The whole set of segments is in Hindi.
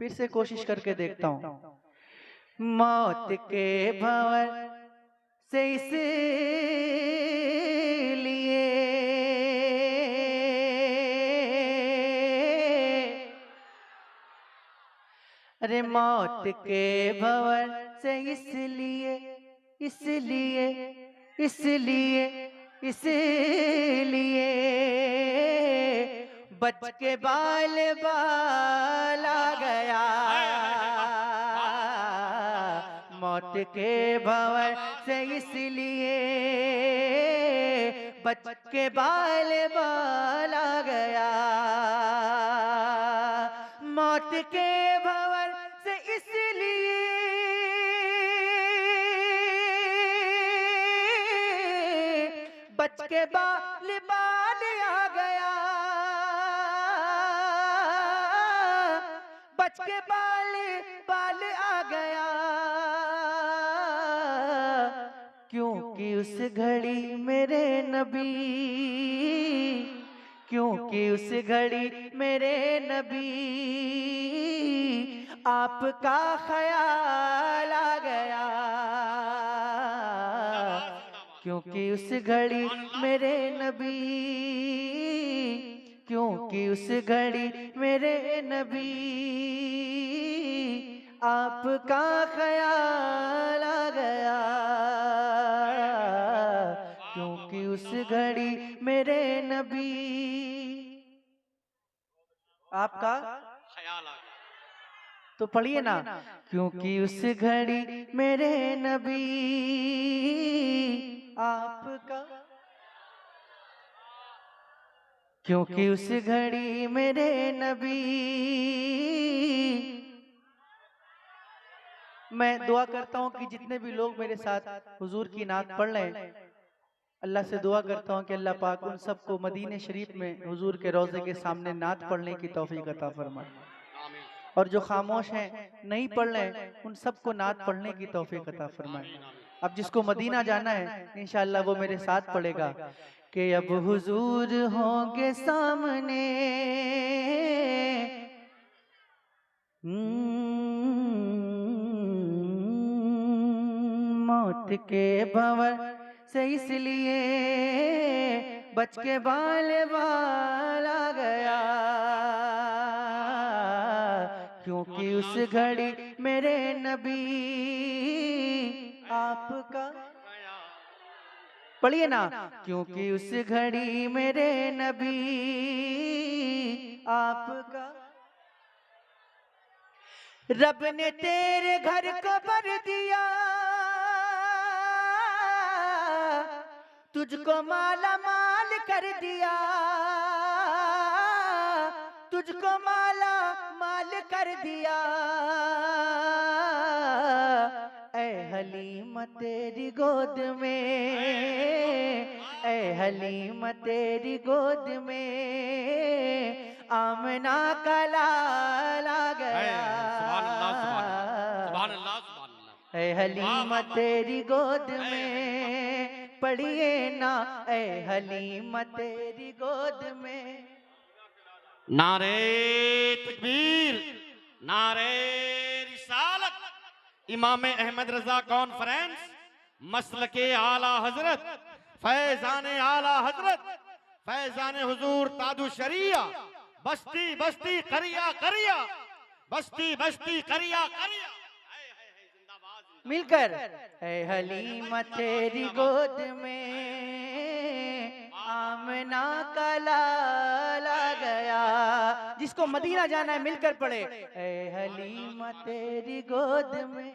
फिर से कोशिश करके देखता हूँ। मौत के भंवर से इसलिए अरे मौत के भंवर से इसलिए इसलिए इसलिए इसलिए बच के बाल बाल आ गया। मौत के भंवर से इसलिए बच के बाल बाल आ गया। मौत के भंवर से इसलिए बच के बाल बाल आ गया। बच के बाल बाल आ गया। क्योंकि उस घड़ी मेरे नबी, क्योंकि उस घड़ी मेरे नबी आपका ख्याल आ गया। क्योंकि उस घड़ी मेरे नबी, क्योंकि उस घड़ी मेरे नबी आपका ख्याल आ गया। क्योंकि उस घड़ी मेरे नबी आपका ख्याल आ गया। तो पढ़िए ना, क्योंकि उस घड़ी मेरे नबी आपका, क्योंकि उस घड़ी मेरे नबी। मैं दुआ करता हूँ कि जितने भी लोग मेरे साथ हुजूर की नात पढ़ लें, अल्लाह से दुआ करता हूँ कि अल्लाह पाक उन सबको मदीने शरीफ में हुजूर के रोज़े के सामने नात पढ़ने की तौफीक अता फरमाए। और जो खामोश हैं नहीं पढ़ रहे उन सबको नात पढ़ने की तौफीक अता फरमाए। अब जिसको मदीना जाना है इंशाअल्लाह वो मेरे साथ पढ़ेगा कि अब हुजूर होंगे सामने, मौत के भंवर से इसलिए बच के बाल बाल आ गया। क्योंकि उस घड़ी मेरे नबी आपका, पढ़िए ना, क्योंकि उस घड़ी मेरे नबी आपका। रब ने तेरे घर को भर दिया, तुझको माला माल कर दिया, तुझको माला माल कर दिया। ऐ हलीम तेरी गोद में, ऐ हलीम तेरी गोद में आमना का लाल आ गया। सुभान अल्लाह, सुभान अल्लाह, सुभान अल्लाह। ऐ हलीम तेरी गोद में, पढ़िए ना, ऐ हलीम तेरी गोद में। नारे तकबीर, नारे रिसालत, इमाम अहमद रजा कॉन्फ्रेंस, मसलके आला हजरत, फैजान आला हजरत, फैजान हुजूर तादु शरिया, बस्ती बस्ती करिया करिया, बस्ती बस्ती करिया करिया। मिलकर ऐ हलीम तेरी गोद में आमना का लाल आ गया। जिसको मदीना जाना है मिलकर पढ़े, ऐ हलीम तेरी गोद में।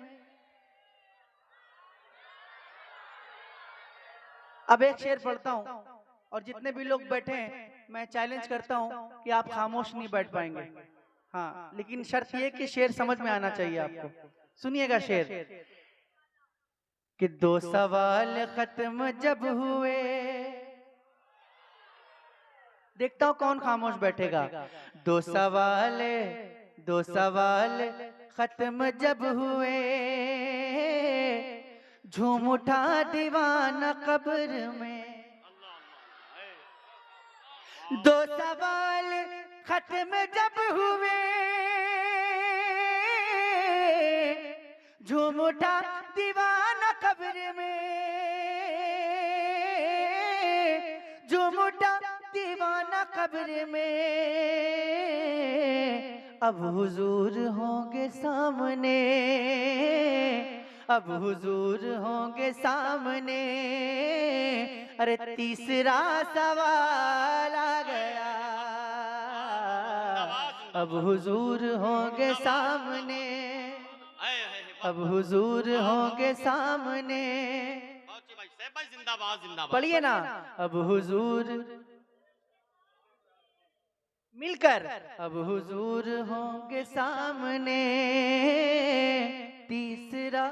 अब एक शेर पढ़ता हूँ और जितने भी लोग बैठे हैं मैं चैलेंज करता हूँ कि आप खामोश नहीं बैठ पाएंगे। हाँ, लेकिन शर्त ये कि शेर समझ में आना चाहिए आपको। सुनिएगा शेर कि दो सवाल खत्म जब हुए, देखता हूँ कौन खामोश बैठेगा। दो सवाल खत्म जब हुए, झूम उठा दीवाना कब्र में। दो सवाल खत्म जब हुए, झूम उठा दीवाना कब्र में, झूम उठा दीवाना कब्र में, अब हुजूर होंगे सामने, अब हुजूर होंगे सामने। अरे तीसरा सवाल आ गया, अब हुजूर होंगे सामने, अब हुजूर होंगे सामने। भाई जिंदाबाद जिंदाबाद। पढ़िए ना, अब हुजूर मिलकर, अब हुजूर होंगे सामने। तीसरा,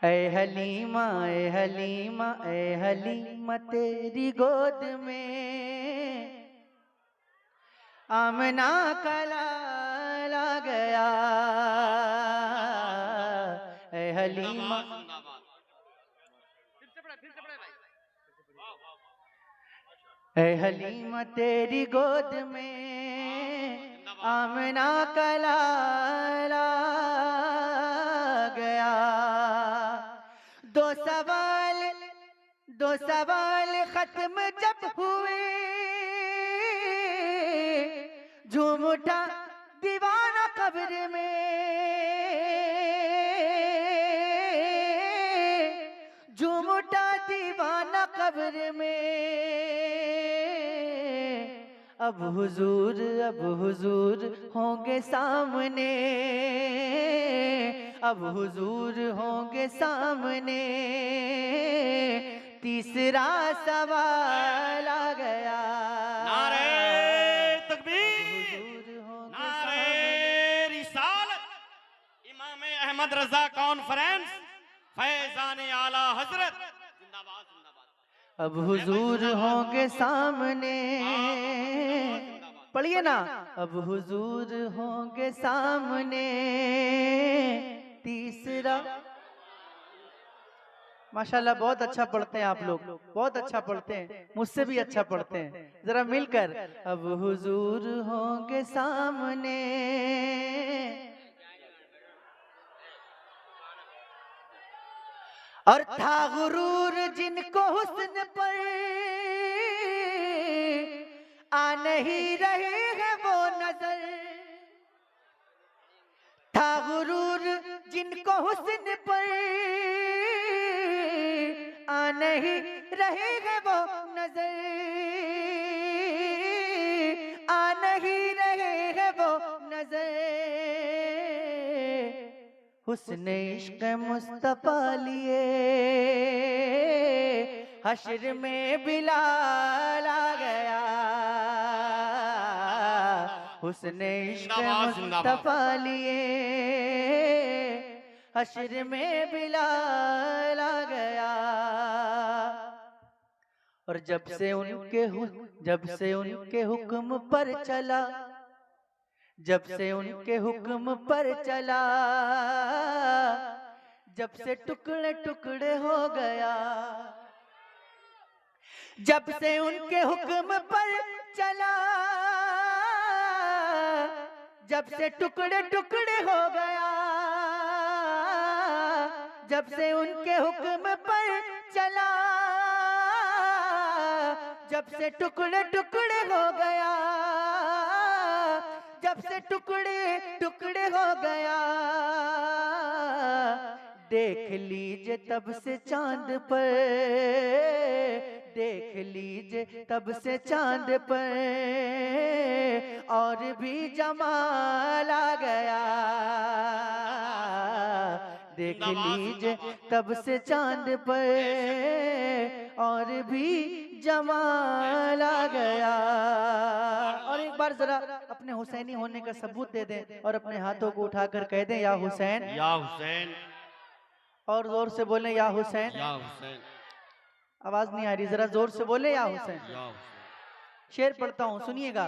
ऐ हलीमा ऐ हलीमा ऐ हलीमा तेरी गोद में आमना का लाल आ गया। ऐ हलीमा, ऐ हलीमा तेरी गोद में आमना का लाल आ गया। दो सवाल खत्म जब हुए, झूम उठा दीवाना कब्र में, झूम उठा दीवाना कब्र में। अब हुजूर होंगे सामने, अब हुजूर होंगे सामने। तीसरा सवाल आ गया, नारे तकबीर, नारे रिसालत, इमाम अहमद रजा कॉन्फ्रेंस, फैजान आला हजरत, जिंदाबाद जिंदाबाद। अब हुजूर होंगे सामने। पढ़िए ना, अब हुजूर होंगे सामने। तीसरा, माशाल्लाह बहुत अच्छा पढ़ते हैं आप लोग, बहुत अच्छा पढ़ते हैं, मुझसे भी अच्छा पढ़ते हैं। जरा मिलकर, अब हुजूर होंगे सामने। और था गुरूर जिनको हुस्न पर आ नहीं रहे हैं वो नजर, था गुरूर जिनको हुस्न पर आ नहीं रहे हैं वो नजर, आ नहीं रहे हैं वो नजर। हुस्न इश्क मुस्तफा लिए हश्र में बिलाल आ गया। हुस्न इश्क मुस्तफा लिए हश्र में बिलाल आ गया। और जब से उनके हुक्म पर चला, जब से उनके हुक्म पर चला, जब से टुकड़े टुकड़े हो गया, जब से उनके हुक्म पर चला, जब से टुकड़े टुकड़े हो गया, जब से उनके हुक्म पर चला, जब से टुकड़े टुकड़े हो गया, जब से टुकड़े टुकड़े हो गया। देख लीजिए तब से चांद पर, देख लीजिए तब से चांद पर और भी जमाल आ गया। देख लीजिए तब से चांद पर और भी जमाल आ गया। और एक बार जरा अपने हुसैनी होने का सबूत दे दें और अपने हाथों को उठाकर कह दें या हुसैन, या हुसैन, और जोर से बोले या हुसैन। या हुसैन, आवाज नहीं आ रही, जरा जोर से बोले या हुसैन। या हुसैन। शेर पढ़ता हूं, सुनिएगा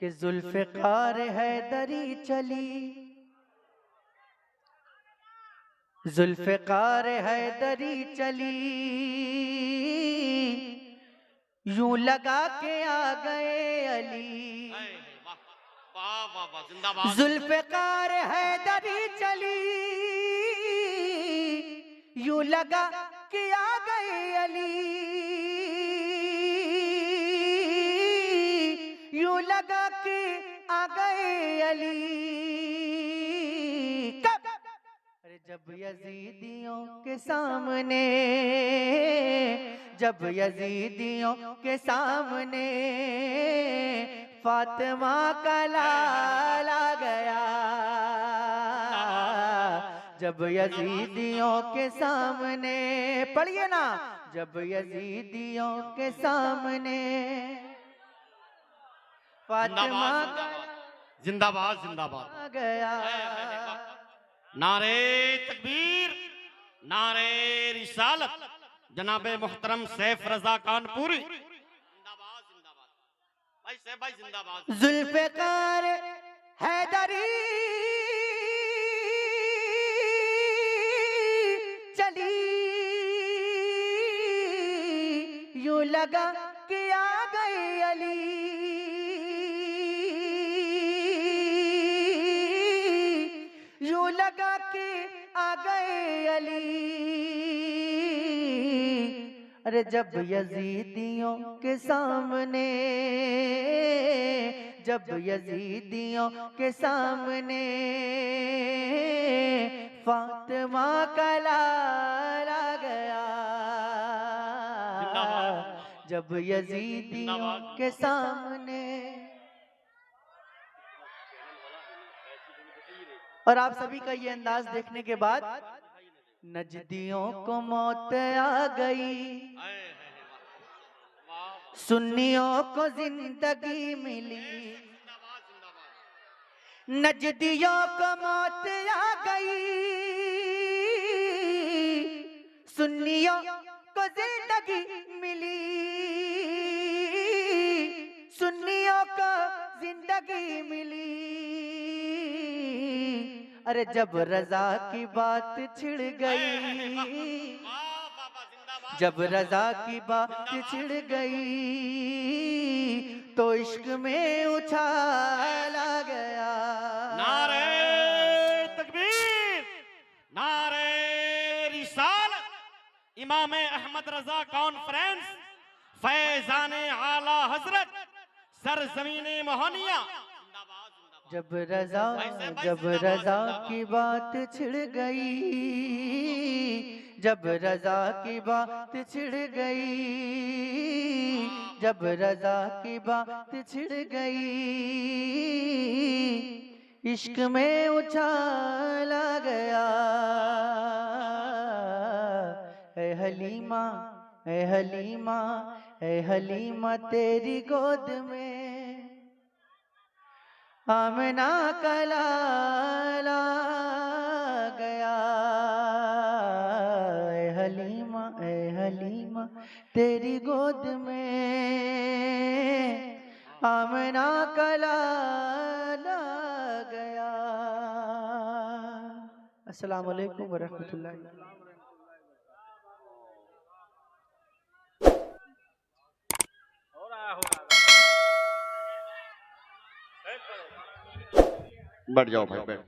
कि जुल्फ़िकार हैदरी चली, जुल्फ़िकार हैदरी चली, यूं लगा के आ गए अली। वाह वाह वाह जिंदाबाद। जुल्फ़िकार हैदरी चली, यूं लगा कि आ गए अली, यूं लगा कि आ गए अली। कब? अरे जब यजीदियों के सामने, जब यजीदियों के सामने फातिमा का लाला गया, जब यजीदियों के सामने, पढ़िए ना, जब यजीदियों के सामने फातिमा का जिंदाबाद जिंदाबाद गया। नारे तकबीर, नारे रिसालत, जनाबे मोहतरम सैफ रजा कानपुरी जिंदाबाद जिंदाबाद। भाई सैफ भाई जिंदाबाद। जुल्फ़िकार हैदरी चली, यूं लगा कि आ गए अली, यूं लगा कि आ गए अली। अरे जब यजीदियों के सामने, जब यजीदियों के सामने फातिमा का लाला गया, जब यजीदियों के सामने। और आप सभी का ये अंदाज देखने के बाद नजदियों को मौत आ गई, सुन्नियों को जिंदगी मिली, नजदियों को मौत आ गई, सुन्नियों को जिंदगी मिली, सुन्नियों को जिंदगी मिली। अरे जब रजा की बात छिड़ गई, जब रजा की बात छिड़ गई, तो इश्क में उछाला गया। नारे तकबीर, नारे रिसालत, इमाम अहमद रजा कॉन्फ्रेंस, फैजाने आला हजरत, सरजमीने मोहनिया। जब रजा, जब रजा की बात छिड़ गई, जब रजा की बात छिड़ गई, जब रजा की बात छिड़ गई, इश्क में उछाला गया। ऐ हलीमा, ऐ हलीमा, ऐ हलीमा तेरी गोद में आमना का लाला गया। ऐ हलीमा, ऐ हलीमा तेरी गोद में आमना का लाला गया। अस्सलाम वालेकुम व रहमतुल्लाह। बैठ जाओ भाई बैठ।